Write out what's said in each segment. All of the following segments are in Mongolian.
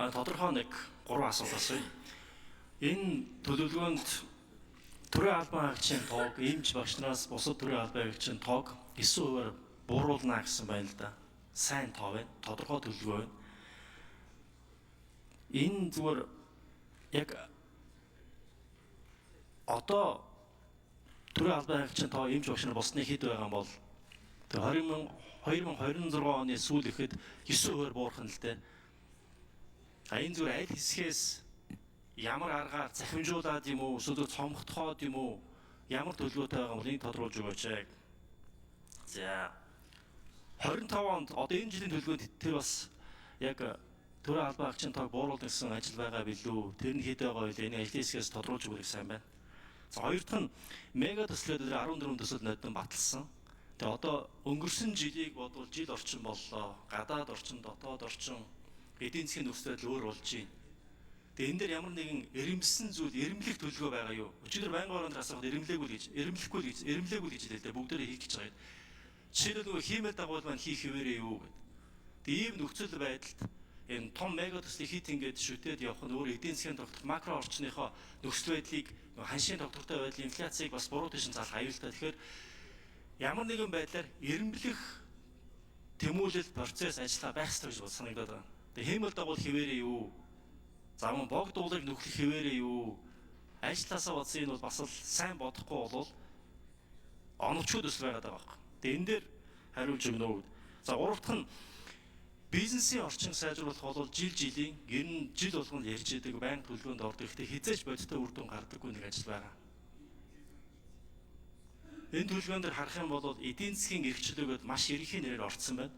Тодорхой нэг 3 асуулт асууя. Энэ төлөвлөгөөнд төрийн албан хаагчийн тоог, эмч багш нараас бусад төрийн албан хаагчийн тоог 9%-аар бууруулна гэсэн байна л да. Сайн тоо байна. Тодорхой төлөвлөгөө байна. Энэ зүгээр яг одоо төрийн албан хаагчийн тоо эмч багш нар болсны хэд байгаа юм бол 2026 оны сүүл ихэд 9%-аар буурах нь л дээ. Энэ зүгээр аль хэсгээс ямар аргаар захимжуулаад юм уу, эсвэл цомгтохоод юм уу, ямар төлөвлөгөөтэй байгаа юм энийг тодруулж өгөөч. За 25 онд одоо энэ жилийн төлөвлөгөөнд тэр бас яг төрийн албан хаагчийн тоог бууруулах гэсэн ажил байгаа билүү? Тэр нь хэд байгаа вэ? Энийг ажлын хэсгээс тодруулж өгөх сайн байна. За хоёр дахь нь мега төслүүд 14 төсөл нодон баталсан. Тэгээ одоо өнгөрсөн жилийг бодвол жил орчин боллоо. Гадаад орчин, дотоод орчин, эдийн засгийн нөхцөл өөр болж байна. Тэгээ энэ дээр ямар нэгэн эрэмбсэн зүйл, эрэмблэх төлөвлөгөө байгаа юу? Өчигдөр байнгын ороонд асуухад эрэмлээгүй гэж хэлээ. Бүгдээрээ хийх гэж байгаа. Жишээлбэл нөгөө хиймэл дагуул маань хийх хിവэрээ юу гэдэг. Тэгээ ийм нөхцөл байдалд энэ том мега төслийг хит ингээд шүтээд явах нь өөр эдийн засгийн тогтворт макро орчныхоо нөхцөл байдлыг ханшийн тогтвортой байдлын инфляцийг бас буруу тийш залах аюултай. Тэгэхээр ямар нэгэн байдлаар эрэмблэх тэмүүлэл процесс ажиллаа байх ёстой гэж санагдаад байна. Тэгээ хиймэл дагуул хിവэрээ юу? Замун богд дуулыг нөхлөх хിവэрээ юу? Ажлаасаа бодсон энэ бол бас л сайн бодохгүй болвол оновчгүй төсөл байгаад байгаа юм. Тэгээ энэ дээр хариулж өгнө үү. За гурав дахь нь бизнесийн орчин сайжруулах бол жилийн ер нь жил болгоно ярьж идэг банк төлөвлөгөөнд ордог. Гэхдээ хизээж бодиттой үр дүн гардаггүй нэг ажил байгаа. Энэ төлөвлөгөөн дээр харах юм бол эдийн засгийн эрхчлөөгөөд маш ерөнхий нэрээр орцсон байна.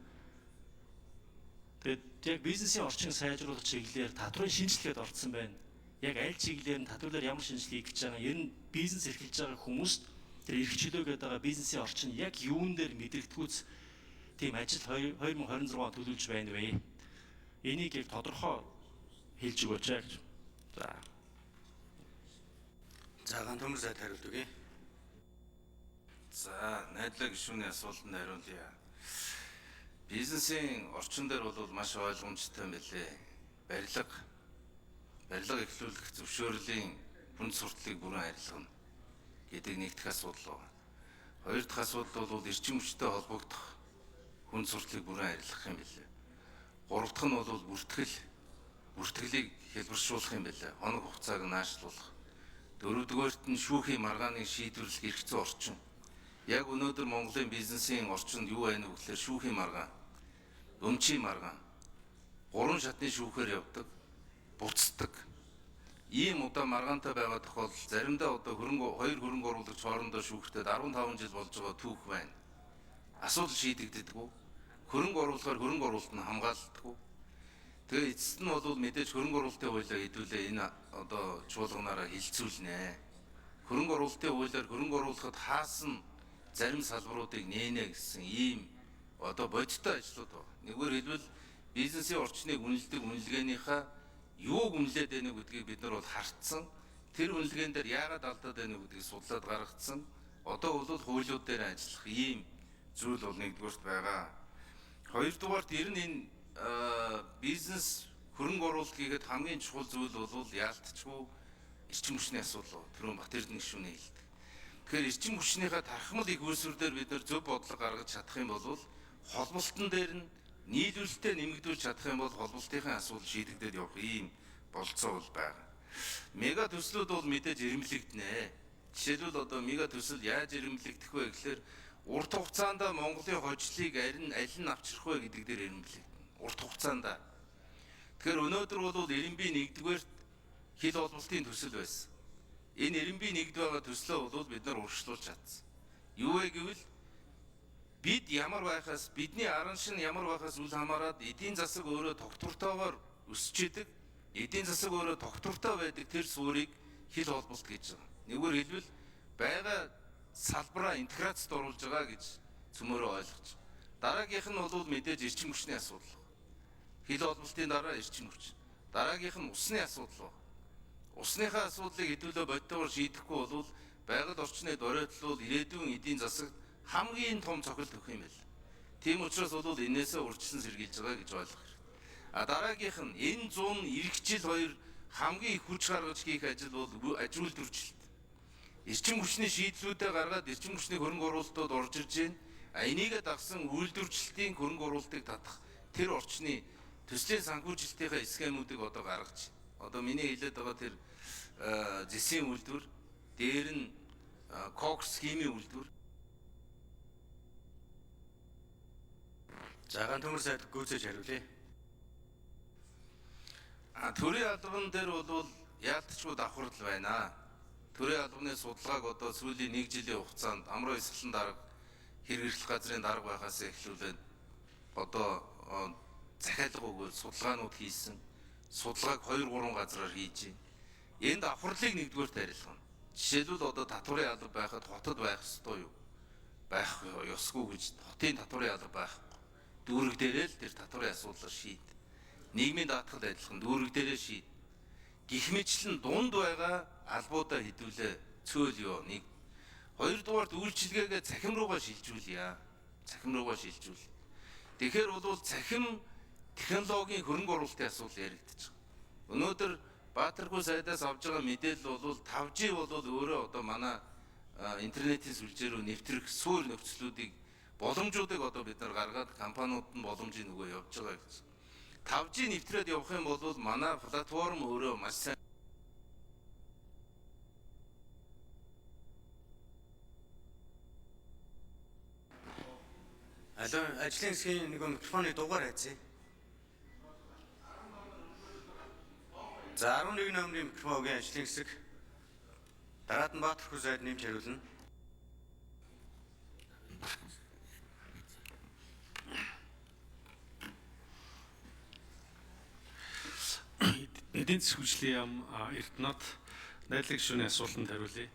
Тэгээд яг бизнесийн орчин сайжруулах чиглэлээр татврын шинжилгээд орцсон байна. Яг аль чиглэлээр нь татварлаар ямар шинжилгээ хийж байгаа, ер нь бизнес эрхэлж байгаа хүмүүст тэр эрхчлөөгөөд байгаа бизнесийн орчин яг юун дээр мэдрэгдэхүүц тийм ажил 2026 он төлөвлөж байна вэ? Энийг яг тодорхой хэлж өгөөч гэж. За ганц сайд хариулт өгье. За найдлага гишүүний асуултанд хариулъя. Бизнесийн орчин дээр бол маш ойлгомжтой мэлээ. Барилга эхлүүлэх зөвшөөрлийн хүнд сурталыг бүрэн арилгана гэдэг нэг дэх асуудал байна. Хоёр дахь асуудал бол эрчим хүчтэй холбогдох хүнд сурталыг бүрэн арилгах юм билээ. Гурав дахь нь бол бүртгэлийг хэлбэршүүлэх юм билээ. Хоног хугацааг наашлуулах. Дөрөвдүгээрт нь шүүхийн маргааныг шийдвэрлэх эрх зүйн орчин. Яг өнөөдөр Монголын бизнесийн орчинд юу байна вэ гэхээр шүүхийн маргаан, өмчийн маргаан, 3 шатны шүүхээр явдаг, буцдаг. Ийм удаа маргаантай байгаа тохиолдолд заримдаа одоо хоёр хөрөнгө оруулагч хоорондоо шүүхтэд 15 жил болж байгаа түүх байна. Асуудал шийдэгддэггүй. Хөрөнгө оруулахаар хөрөнгө оруулалт нь хамгаалагддаггүй. Тэгээ эцэст нь бол мэдээж хөрөнгө оруулалтын хуулиар хэдүүлээ энэ одоо чуулганаараа хилцүүлнэ. Хөрөнгө оруулалтын хуулиар хөрөнгө оруулахад хаасан зарим салбаруудыг нээнэ гэсэн ийм одоо бодиттой ажлууд байна. Нэггээр хэлбэл бизнесийн орчныг үнэлдэг үнэлгээнийхээ юуг үнэлээд байна гэдгийг бид нар бол хартсан. Тэр үнэлгээн дээр яагаад алдаад байна гэдгийг судлаад гаргацсан. Одоо бол хуулиуд дээр ажиллах ийм зүйл бол нэгдүгээрт байгаа. Хоёрдугаарт ер нь энэ бизнес хөрөнгө оруулалт хийгээд хамгийн чухал зүйл бол яалтчгүй эрчим хүчний асуудал. Түрүүн Батэрдэн гишүүний хэлдэг. Тэгэхээр эрчим хүчнийхээ тархамал их үүсвэр дээр бид нар зөв бодлого гаргаж чадах юм бол холболтон дээр нь нийлүүлэлтэд нэмэгдүүлж чадах юм бол холболтынхаа асуудал шийдэгдээд явах ийм болцоо бол байгаа. Мега төслүүд бол мэдээж ирэмблэгдэнэ. Жишээлбэл одоо мега төсөл яаж ирэмблэгдэх вэ гэхээр урт хугацаанд Монголын хожлыг аль нь авчрах вэ гэдэг дээр ирэмблэгдэнэ. Урт хугацаанд. Тэгэхээр өнөөдөр бол ирэмбийн 1-р хил олболтын төсөл байсан. Энэ ирэмбийн 1-д байгаа төслөө бол бид нар урагшлуулж чадсан. Юу вэ гэвэл бид ямар байхаас, бидний аран шин ямар байхаас үл хамааран эдийн засаг өөрөө тогтвортойгоор өсөж идэг, эдийн засаг өөрөө тогтвортой байдаг тэр суурийг хил холболт гэж байгаа. Нэггээр хэлбэл байгаа салбараа интеграцид оруулж байгаа гэж цөмөрөө ойлгож. Дараагийнх нь бол мэдээж эрчим хүчний асуудал. Хил холболтын дараа эрчим хүч. Дараагийнх нь усны асуудал. Усныхаа асуудлыг хэдүүлээ бодитоор шийдэхгүй бол байгаль орчны дөрөөлөл ирээдүйн эдийн засагт хамгийн том цохилт өгөх юм байл. Тийм учраас бол энээсээ урьдчилан сэргийлж байгаа гэж ойлгох хэрэгтэй. Дараагийнх нь энэ 100 ирэх жил 2 хамгийн их хүч гаргаж хийх ажил бол аж үйлдвэрчлэлт. Эрчим хүчний шийдлүүдээ гаргаад эрчим хүчний хөрөнгө оруулалтууд орж ирж байна. Энийг дагсан үйлдвэрчлэлтийн хөрөнгө оруулалтыг татах тэр орчны төслийн санхүүжилтийнхаа схемүүдийг одоо гаргаж байна. Одоо миний хэлээд байгаа тэр зэсийн үйлдвэр, дээр нь кокс химийн үйлдвэр. Загаан төмөр сайд гүйцээж хариулъя. Төрийн албан дээр бол яалтчгүй давхарл байна. Төрийн албаны судалгааг одоо сүүлийн 1 жилийн хугацаанд амраа эсгэлэн дарга хэрэгжил газрын дарга байхаас эхлүүлээд одоо захиалга өгөөл судалгаанууд хийсэн. Судалгааг 2-3 газраар хийж байна. Энэ давхарлыг нэгдүгээр тарилгана. Жишээлбэл одоо татварын алба байхад хотод байх ёстой юу? Байх ёсгүй гэж хотын татварын алба байх. Дүүрэг дээрээ л тэр татварын асуудлыг шийд. Нийгмийн даатгал адилхан дүүрэг дээрээ шийд. Гэх мэтлэн дунд байгаа албуудаа хэдүүлээ цөөл ёо. Нэг хоёрдугаарт үйлчилгээгээ цахим руугаа шилжүүлье. Цахим руугаа шилжүүл. Тэгэхээр бол цахим технологийн хөрөнгө оруулалтын асуудал яригдчих. Өнөөдөр Баатаргүй сайдаас авж байгаа мэдээлэл бол 5G бол өөрөө одоо манай интернетийн сүлжээ рүү нэвтрэх суур нөхцлүүдийг боломжуудыг одоо бид нар гаргаад компаниуд нь боломжийг нөгөө явж байгаа гэсэн. 5G нэвтрээд явах юм бол манай платформ өөрөө маш сайн Ажлын хэсгийн нэг микрофоны дугаар хайцъя. За 11 номерын микрофогийн ажлын хэсэг дараад нь Баатаргүй сайд нэмж хариулна. Эдийн засгийн хүчлийн яам Эрдэнэт найрлагч шүүний асуултанд хариулъя.